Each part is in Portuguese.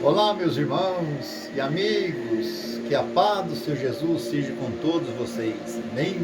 Olá, meus irmãos e amigos, que a paz do Senhor Jesus seja com todos vocês.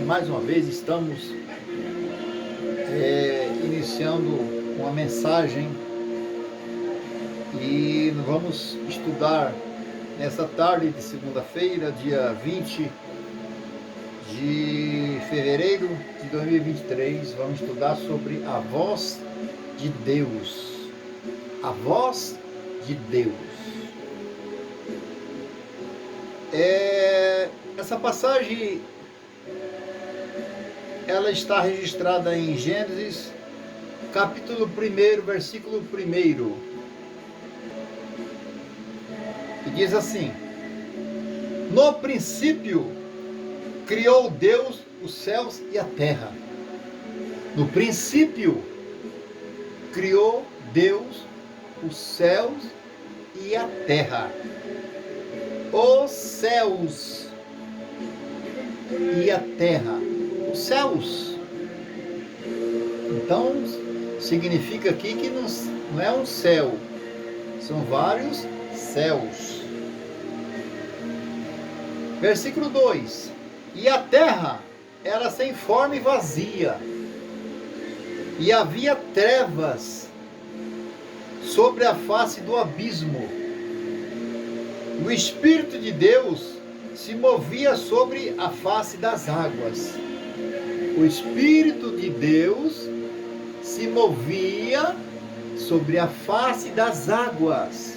Mais uma vez estamos iniciando uma mensagem e vamos estudar nessa tarde de segunda-feira, dia 20 de fevereiro de 2023. Vamos estudar sobre a voz de Deus. A voz de Deus. Essa passagem ela está registrada em Gênesis, capítulo 1, versículo 1. E diz assim: No princípio criou Deus os céus e a terra. No princípio criou Deus os céus e a terra. Os céus e a terra. Os céus. Então, significa aqui que não é um céu, são vários céus. Versículo 2: E a terra era sem forma e vazia, e havia trevas sobre a face do abismo. O Espírito de Deus se movia sobre a face das águas. O Espírito de Deus se movia sobre a face das águas.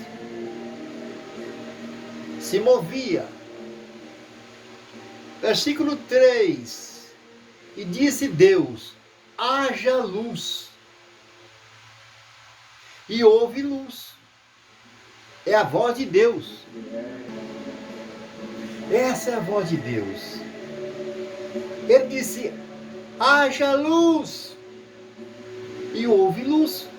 Se movia. Versículo 3. E disse Deus: haja luz. E houve luz. É a voz de Deus. Essa é a voz de Deus. Ele disse: haja luz. E houve luz.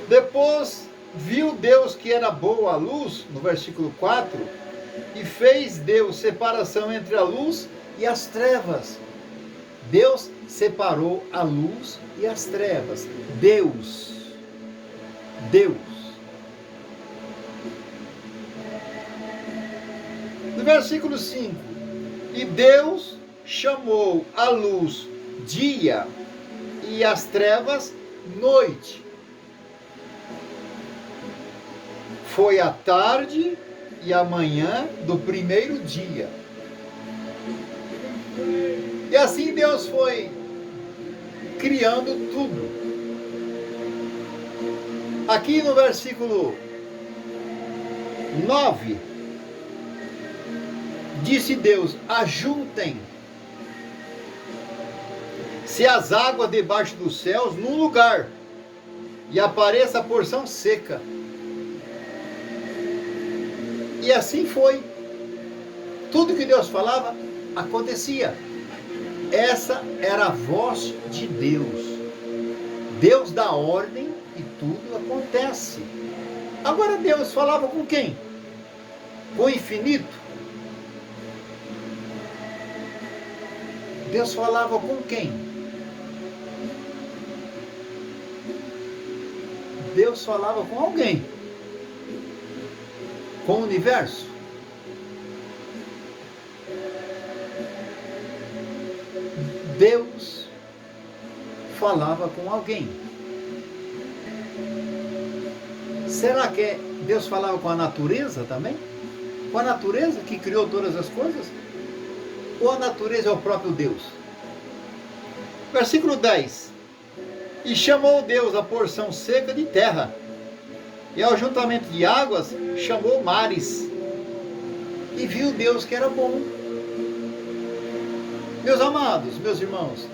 Depois viu Deus que era boa a luz, no versículo 4, e fez Deus separação entre a luz e as trevas. Deus separou a luz e as trevas. Deus. No versículo 5, e Deus chamou a luz dia e as trevas noite. Foi a tarde e a manhã do primeiro dia. E assim Deus foi criando tudo. Aqui no versículo 9, disse Deus: ajuntem-se as águas debaixo dos céus num lugar, e apareça a porção seca. E assim foi. Tudo que Deus falava, acontecia. Essa era a voz de Deus. Deus dá ordem e tudo acontece. Agora Deus falava com quem? Com o infinito? Deus falava com quem? Deus falava com alguém. Com o universo. Deus falava com alguém. Será que Deus falava com a natureza também? Com a natureza que criou todas as coisas? Ou a natureza é o próprio Deus? Versículo 10. E chamou Deus a porção seca de terra, e ao juntamento de águas chamou mares. E viu Deus que era bom. Meus amados, meus irmãos,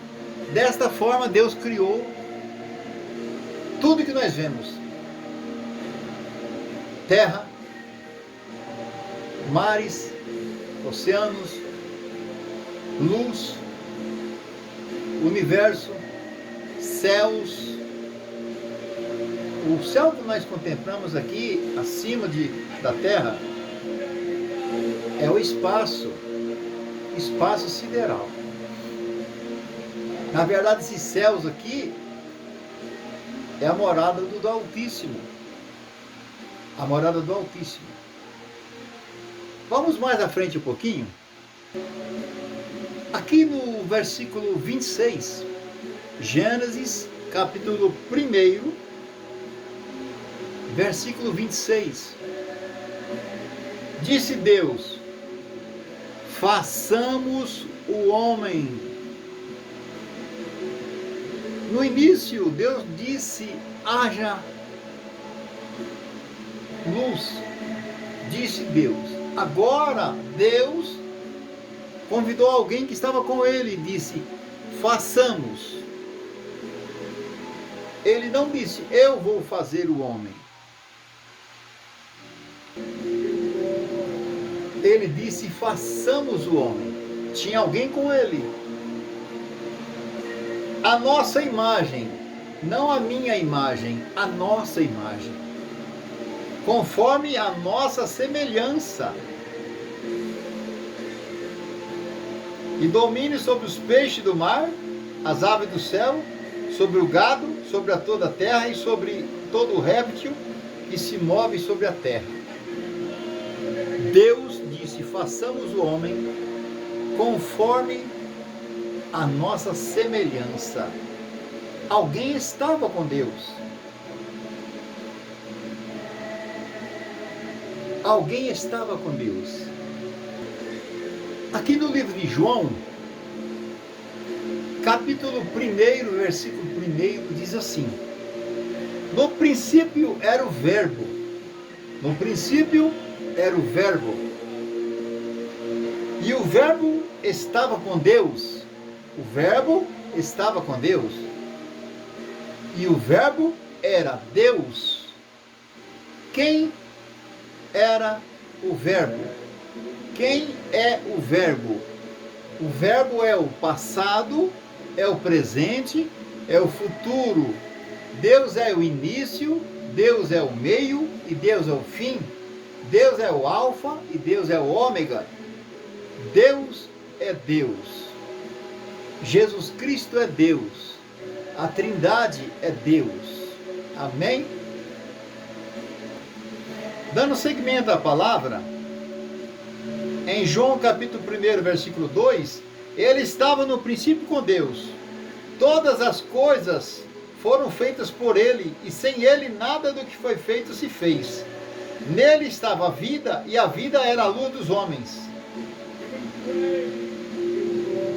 desta forma Deus criou tudo que nós vemos. Terra, mares, oceanos, luz, universo, céus. O céu que nós contemplamos aqui, acima da terra, é o espaço sideral. Na verdade, esses céus aqui é a morada do Altíssimo. a morada do Altíssimo. Vamos mais à frente um pouquinho. Aqui no versículo 26, Gênesis, capítulo 1, versículo 26. Disse Deus: façamos o homem. No início, Deus disse: haja luz. Disse Deus. Agora, Deus convidou alguém que estava com ele e disse: façamos. Ele não disse: eu vou fazer o homem. Ele disse: façamos o homem. Tinha alguém com ele. A nossa imagem, não a minha imagem, a nossa imagem. Conforme a nossa semelhança. E domine sobre os peixes do mar, as aves do céu, sobre o gado, sobre toda a terra e sobre todo o réptil que se move sobre a terra. Deus disse: façamos o homem conforme a nossa semelhança. Alguém estava com Deus. Alguém estava com Deus. Aqui no livro de João, capítulo 1, versículo 1, diz assim: no princípio era o verbo. No princípio era o verbo. E o verbo estava com Deus. O verbo estava com Deus. E o verbo era Deus. Quem era o verbo? Quem é o verbo? O verbo é o passado, é o presente, é o futuro. Deus é o início, Deus é o meio e Deus é o fim. Deus é o alfa e Deus é o ômega. Deus é Deus. Jesus Cristo é Deus. A Trindade é Deus. Amém? Dando seguimento à palavra, em João capítulo 1, versículo 2, ele estava no princípio com Deus. Todas as coisas foram feitas por ele, e sem ele nada do que foi feito se fez. Nele estava a vida, e a vida era a luz dos homens.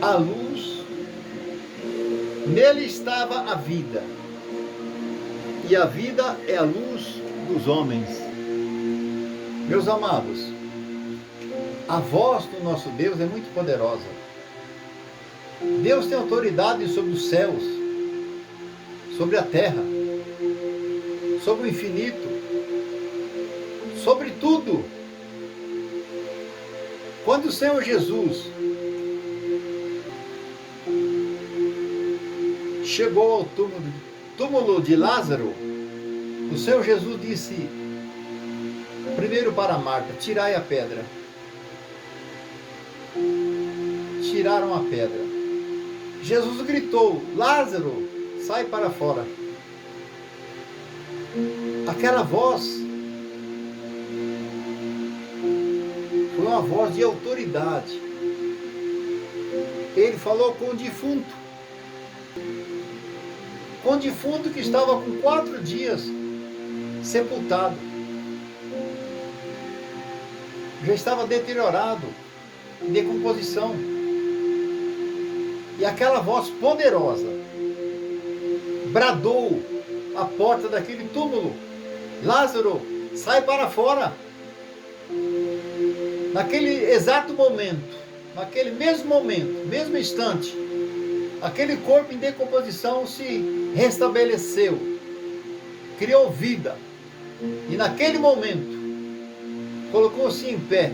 A luz, nele estava a vida, e a vida é a luz dos homens. Meus amados, a voz do nosso Deus é muito poderosa. Deus tem autoridade sobre os céus, sobre a terra, sobre o infinito, sobre tudo. Quando o Senhor Jesus chegou ao túmulo de Lázaro, o Senhor Jesus disse primeiro para Marta: tirai a pedra. Tiraram a pedra. Jesus gritou: Lázaro, sai para fora. Aquela voz foi uma voz de autoridade. Ele falou com o defunto. Com o defunto que estava com 4 dias sepultado. Já estava deteriorado, em decomposição. E aquela voz poderosa bradou à porta daquele túmulo: Lázaro, sai para fora. Naquele exato momento, naquele mesmo momento, mesmo instante, aquele corpo em decomposição se restabeleceu, criou vida. E naquele momento, colocou-se em pé,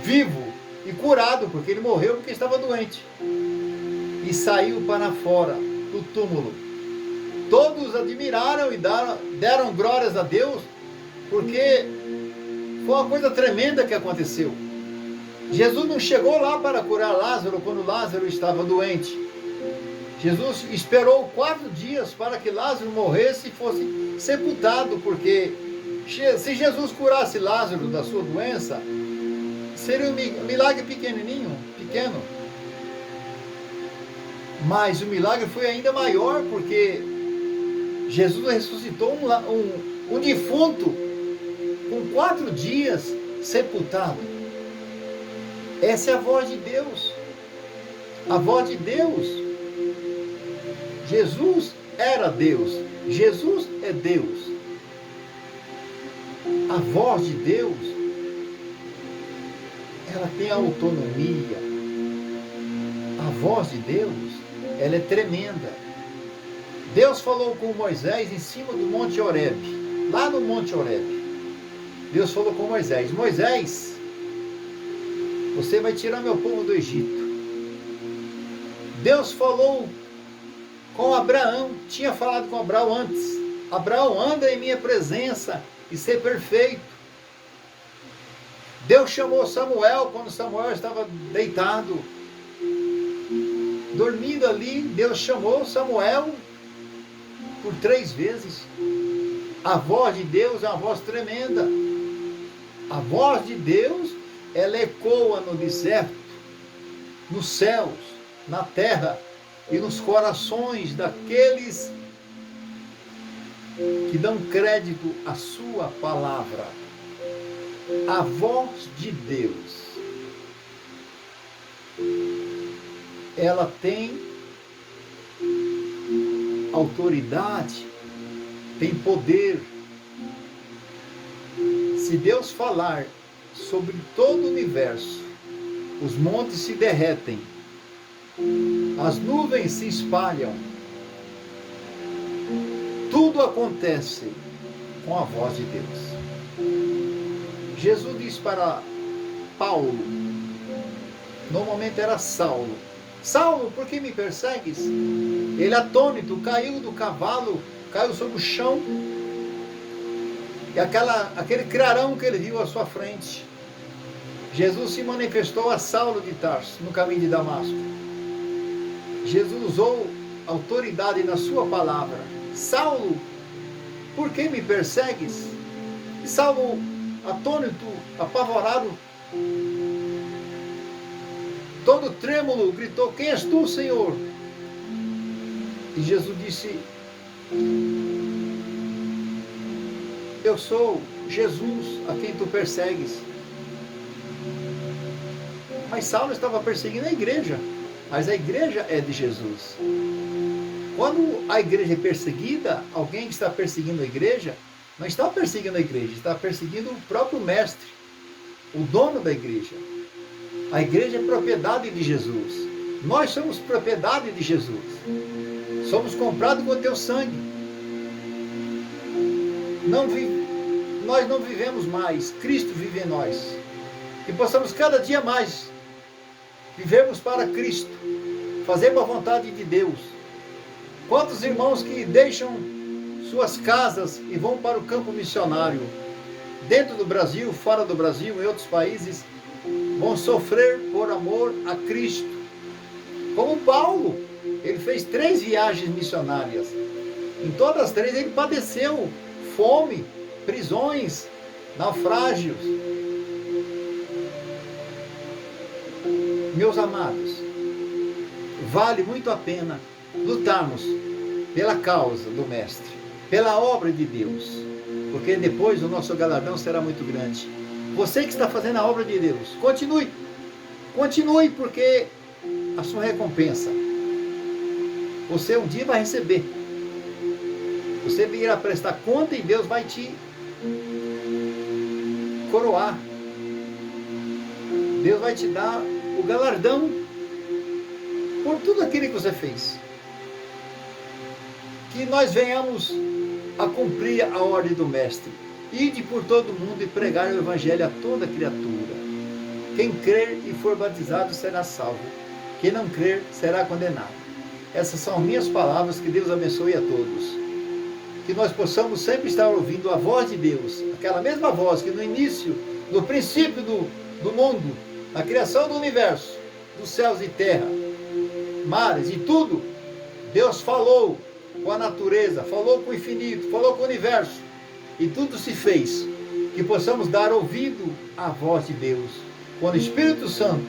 vivo e curado, porque ele morreu porque estava doente. E saiu para fora do túmulo. Todos admiraram e deram glórias a Deus, porque foi uma coisa tremenda que aconteceu. Jesus não chegou lá para curar Lázaro quando Lázaro estava doente. Jesus esperou 4 dias para que Lázaro morresse e fosse sepultado, porque Se Jesus curasse Lázaro da sua doença, seria um milagre pequenininho, pequeno. Mas o milagre foi ainda maior, porque Jesus ressuscitou um defunto com 4 dias sepultado. Essa é a voz de Deus. A voz de Deus. Jesus era Deus. Jesus é Deus. A voz de Deus, ela tem autonomia. A voz de Deus, ela é tremenda. Deus falou com Moisés em cima do Monte Horebe. Lá no Monte Horebe. Deus falou com Moisés: Moisés, você vai tirar meu povo do Egito. Deus falou com Abraão, tinha falado com Abraão antes: Abraão, anda em minha presença e ser perfeito. Deus chamou Samuel quando Samuel estava deitado, dormindo ali. Deus chamou Samuel por 3 vezes. A voz de Deus é uma voz tremenda. A voz de Deus, ela ecoa no deserto, nos céus, na terra e nos corações daqueles que dão crédito à sua palavra. A voz de Deus, ela tem autoridade, tem poder. Se Deus falar sobre todo o universo, os montes se derretem, as nuvens se espalham, tudo acontece com a voz de Deus. Jesus disse para Paulo, no momento era Saulo: Saulo, por que me persegues? Ele, atônito, caiu do cavalo, caiu sobre o chão, e aquele clarão que ele viu à sua frente, Jesus se manifestou a Saulo de Tarso, no caminho de Damasco. Jesus usou autoridade na sua palavra: Saulo, por que me persegues? E Saulo, atônito, apavorado, todo trêmulo, gritou: quem és tu, Senhor? E Jesus disse: eu sou Jesus a quem tu persegues. Mas Saulo estava perseguindo a igreja, mas a igreja é de Jesus. Quando a igreja é perseguida, alguém que está perseguindo a igreja, não está perseguindo a igreja, está perseguindo o próprio mestre, o dono da igreja. A igreja é propriedade de Jesus. Nós somos propriedade de Jesus. Somos comprados com o teu sangue. Nós não vivemos mais, Cristo vive em nós. Que possamos cada dia mais vivermos para Cristo, fazermos a vontade de Deus. Quantos irmãos que deixam suas casas e vão para o campo missionário, dentro do Brasil, fora do Brasil, em outros países, vão sofrer por amor a Cristo. Como Paulo, ele fez 3 viagens missionárias. Em todas as 3 ele padeceu fome, prisões, naufrágios. Meus amados, vale muito a pena lutarmos pela causa do Mestre, pela obra de Deus, porque depois o nosso galardão será muito grande. Você que está fazendo a obra de Deus, continue, porque a sua recompensa, você um dia vai receber. Você virá prestar conta e Deus vai te coroar. Deus vai te dar o galardão por tudo aquilo que você fez. Que nós venhamos a cumprir a ordem do Mestre: ide por todo mundo e pregar o Evangelho a toda criatura. Quem crer e for batizado será salvo, quem não crer será condenado. Essas são minhas palavras. Que Deus abençoe a todos. Que nós possamos sempre estar ouvindo a voz de Deus, aquela mesma voz que no início, no princípio do mundo, na criação do universo, dos céus e terra, mares e tudo, Deus falou com a natureza, falou com o infinito, falou com o universo, e tudo se fez, que possamos dar ouvido à voz de Deus, quando o Espírito Santo,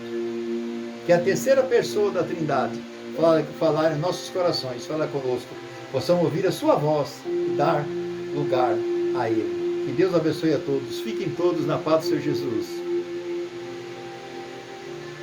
que é a terceira pessoa da Trindade, falar em nossos corações, falar conosco, possamos ouvir a sua voz e dar lugar a Ele. Que Deus abençoe a todos. Fiquem todos na paz do Senhor Jesus.